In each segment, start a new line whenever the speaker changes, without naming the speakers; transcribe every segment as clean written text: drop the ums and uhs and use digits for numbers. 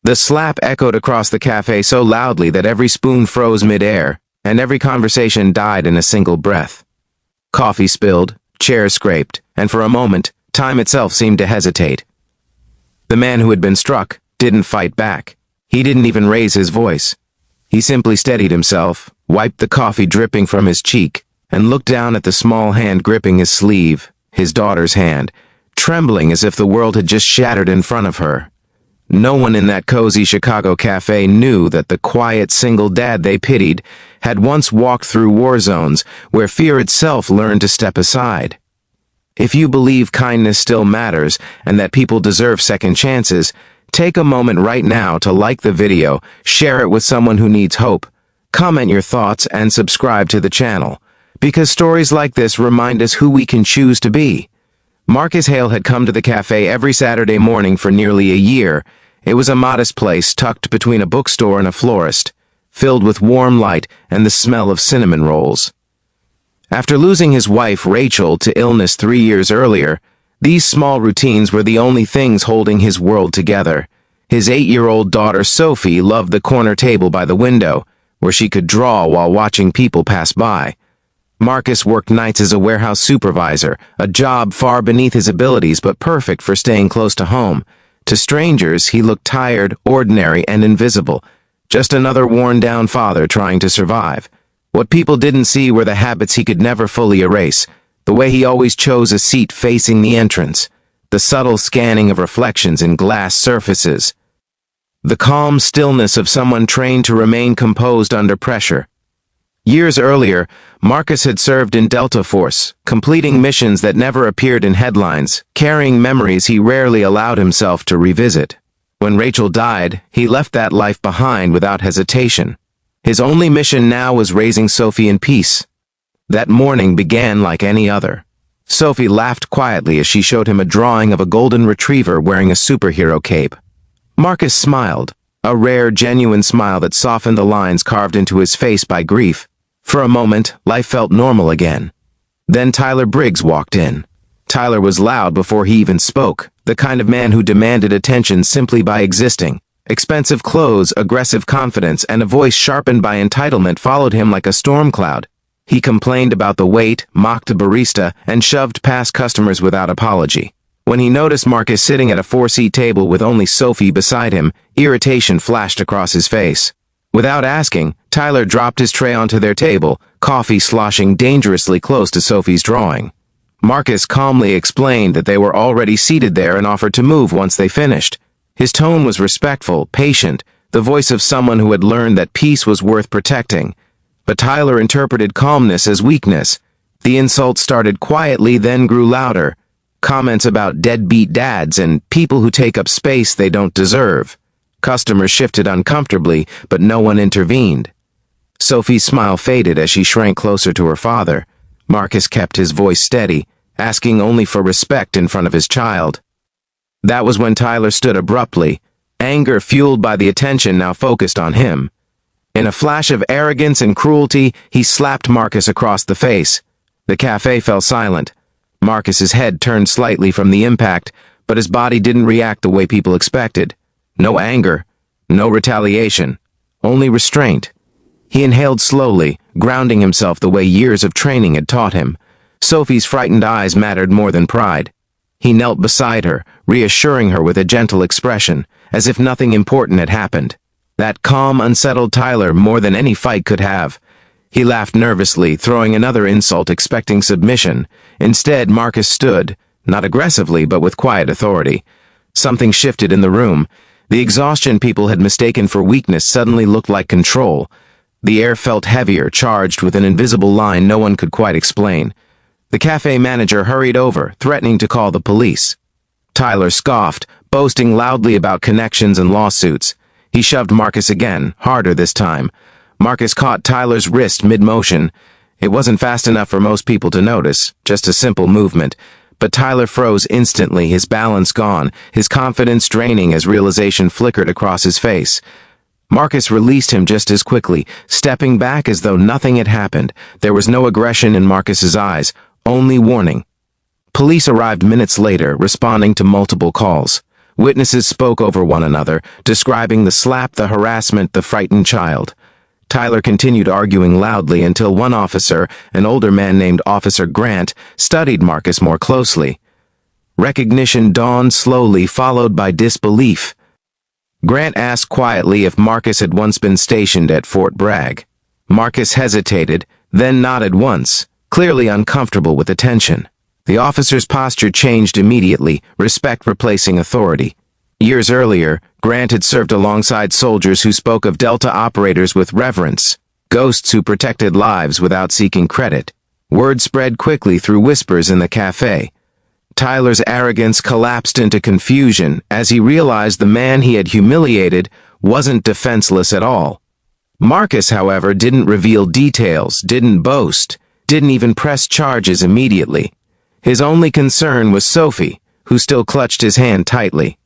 The slap echoed across the cafe so loudly that every spoon froze mid-air, and every conversation died in a single breath. Coffee spilled, chairs scraped, and for a moment, time itself seemed to hesitate. The man who had been struck didn't fight back. He didn't even raise his voice. He simply steadied himself, wiped the coffee dripping from his cheek, and looked down at the small hand gripping his sleeve, his daughter's hand, trembling as if the world had just shattered in front of her. No one in that cozy Chicago cafe knew that the quiet single dad they pitied had once walked through war zones where fear itself learned to step aside. If you believe kindness still matters and that people deserve second chances, take a moment right now to like the video, share it with someone who needs hope, comment your thoughts, and subscribe to the channel. Because stories like this remind us who we can choose to be. Marcus Hale had come to the cafe every Saturday morning for nearly a year. It was a modest place tucked between a bookstore and a florist, filled with warm light and the smell of cinnamon rolls. After losing his wife, Rachel, to illness 3 years earlier, these small routines were the only things holding his world together. His 8-year-old daughter, Sophie, loved the corner table by the window, where she could draw while watching people pass by. Marcus worked nights as a warehouse supervisor, a job far beneath his abilities but perfect for staying close to home. To strangers, he looked tired, ordinary, and invisible, just another worn-down father trying to survive. What people didn't see were the habits he could never fully erase, the way he always chose a seat facing the entrance, the subtle scanning of reflections in glass surfaces, the calm stillness of someone trained to remain composed under pressure. Years earlier, Marcus had served in Delta Force, completing missions that never appeared in headlines, carrying memories he rarely allowed himself to revisit. When Rachel died, he left that life behind without hesitation. His only mission now was raising Sophie in peace. That morning began like any other. Sophie laughed quietly as she showed him a drawing of a golden retriever wearing a superhero cape. Marcus smiled, a rare, genuine smile that softened the lines carved into his face by grief. For a moment, life felt normal again. Then Tyler Briggs walked in. Tyler was loud before he even spoke, the kind of man who demanded attention simply by existing. Expensive clothes, aggressive confidence, and a voice sharpened by entitlement followed him like a storm cloud. He complained about the wait, mocked a barista, and shoved past customers without apology. When he noticed Marcus sitting at a 4-seat table with only Sophie beside him, irritation flashed across his face. Without asking, Tyler dropped his tray onto their table, coffee sloshing dangerously close to Sophie's drawing. Marcus calmly explained that they were already seated there and offered to move once they finished. His tone was respectful, patient, the voice of someone who had learned that peace was worth protecting. But Tyler interpreted calmness as weakness. The insults started quietly, then grew louder. Comments about deadbeat dads and people who take up space they don't deserve. Customers shifted uncomfortably, but no one intervened. Sophie's smile faded as she shrank closer to her father. Marcus kept his voice steady, asking only for respect in front of his child. That was when Tyler stood abruptly, anger fueled by the attention now focused on him. In a flash of arrogance and cruelty, he slapped Marcus across the face. The cafe fell silent. Marcus's head turned slightly from the impact, but his body didn't react the way people expected. No anger, no retaliation, only restraint. He inhaled slowly, grounding himself the way years of training had taught him. Sophie's frightened eyes mattered more than pride. He knelt beside her, reassuring her with a gentle expression, as if nothing important had happened. That calm, unsettled Tyler more than any fight could have. He laughed nervously, throwing another insult, expecting submission. Instead, Marcus stood, not aggressively but with quiet authority. Something shifted in the room. The exhaustion people had mistaken for weakness suddenly looked like control. The air felt heavier, charged with an invisible line no one could quite explain. The cafe manager hurried over, threatening to call the police. Tyler scoffed, boasting loudly about connections and lawsuits. He shoved Marcus again, harder this time. Marcus caught Tyler's wrist mid-motion. It wasn't fast enough for most people to notice, just a simple movement. But Tyler froze instantly, his balance gone, his confidence draining as realization flickered across his face. Marcus released him just as quickly, stepping back as though nothing had happened. There was no aggression in Marcus's eyes, only warning. Police arrived minutes later, responding to multiple calls. Witnesses spoke over one another, describing the slap, the harassment, the frightened child. Tyler continued arguing loudly until one officer, an older man named Officer Grant, studied Marcus more closely. Recognition dawned slowly, followed by disbelief. Grant asked quietly if Marcus had once been stationed at Fort Bragg. Marcus hesitated, then nodded once, clearly uncomfortable with attention. The officer's posture changed immediately, respect replacing authority. Years earlier, Grant had served alongside soldiers who spoke of Delta operators with reverence, ghosts who protected lives without seeking credit. Word spread quickly through whispers in the cafe. Tyler's arrogance collapsed into confusion as he realized the man he had humiliated wasn't defenseless at all. Marcus, however, didn't reveal details, didn't boast, didn't even press charges immediately. His only concern was Sophie, who still clutched his hand tightly.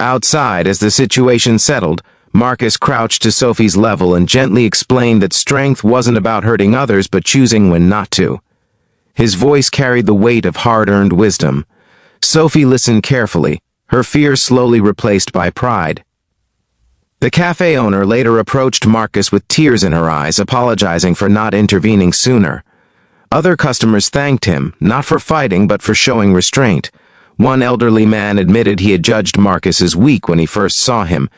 Outside, as the situation settled, Marcus crouched to Sophie's level and gently explained that strength wasn't about hurting others but choosing when not to. His voice carried the weight of hard-earned wisdom. Sophie listened carefully, her fear slowly replaced by pride. The cafe owner later approached Marcus with tears in her eyes, apologizing for not intervening sooner. Other customers thanked him, not for fighting but for showing restraint. One elderly man admitted he had judged Marcus as weak when he first saw him.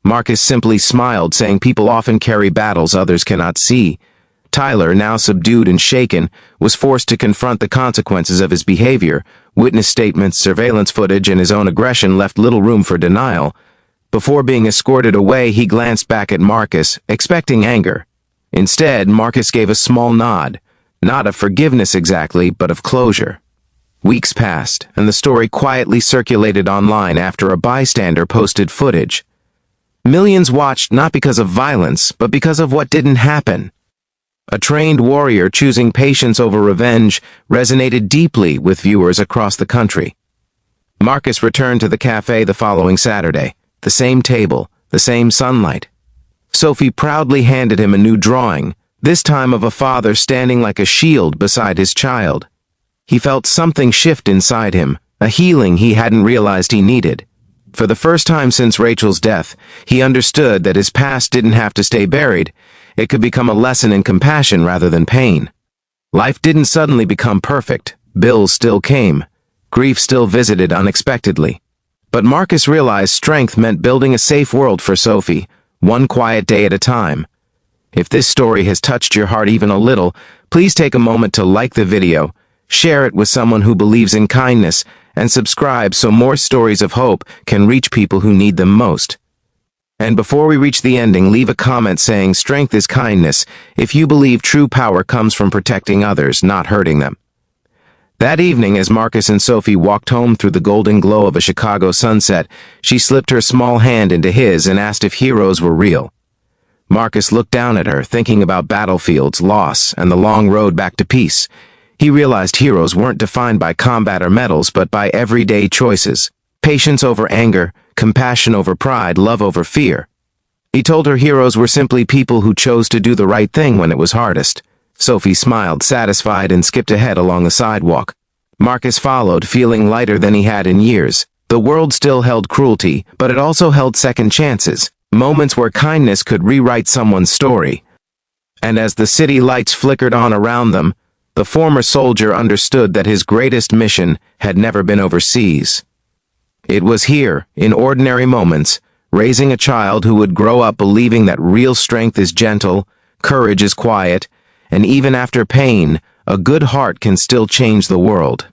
Marcus simply smiled, saying people often carry battles others cannot see. Tyler, now subdued and shaken, was forced to confront the consequences of his behavior. Witness statements, surveillance footage, and his own aggression left little room for denial. Before being escorted away, he glanced back at Marcus, expecting anger. Instead, Marcus gave a small nod. Not of forgiveness exactly, but of closure. Weeks passed, and the story quietly circulated online after a bystander posted footage. Millions watched not because of violence, but because of what didn't happen. A trained warrior choosing patience over revenge resonated deeply with viewers across the country. Marcus returned to the cafe the following Saturday. The same table, the same sunlight. Sophie proudly handed him a new drawing, this time of a father standing like a shield beside his child. He felt something shift inside him, a healing he hadn't realized he needed. For the first time since Rachel's death, he understood that his past didn't have to stay buried. It could become a lesson in compassion rather than pain. Life didn't suddenly become perfect. Bills still came. Grief still visited unexpectedly. But Marcus realized strength meant building a safe world for Sophie, one quiet day at a time. If this story has touched your heart even a little, please take a moment to like the video, share it with someone who believes in kindness, and subscribe so more stories of hope can reach people who need them most. And before we reach the ending, leave a comment saying strength is kindness if you believe true power comes from protecting others, not hurting them. That evening, as Marcus and Sophie walked home through the golden glow of a Chicago sunset, she slipped her small hand into his and asked if heroes were real. Marcus looked down at her, thinking about battlefields, loss, and the long road back to peace. He realized heroes weren't defined by combat or medals, but by everyday choices. Patience over anger, compassion over pride, love over fear. He told her heroes were simply people who chose to do the right thing when it was hardest. Sophie smiled, satisfied, and skipped ahead along the sidewalk. Marcus followed, feeling lighter than he had in years. The world still held cruelty, but it also held second chances. Moments where kindness could rewrite someone's story. And as the city lights flickered on around them, the former soldier understood that his greatest mission had never been overseas. It was here, in ordinary moments, raising a child who would grow up believing that real strength is gentle, courage is quiet, and even after pain, a good heart can still change the world.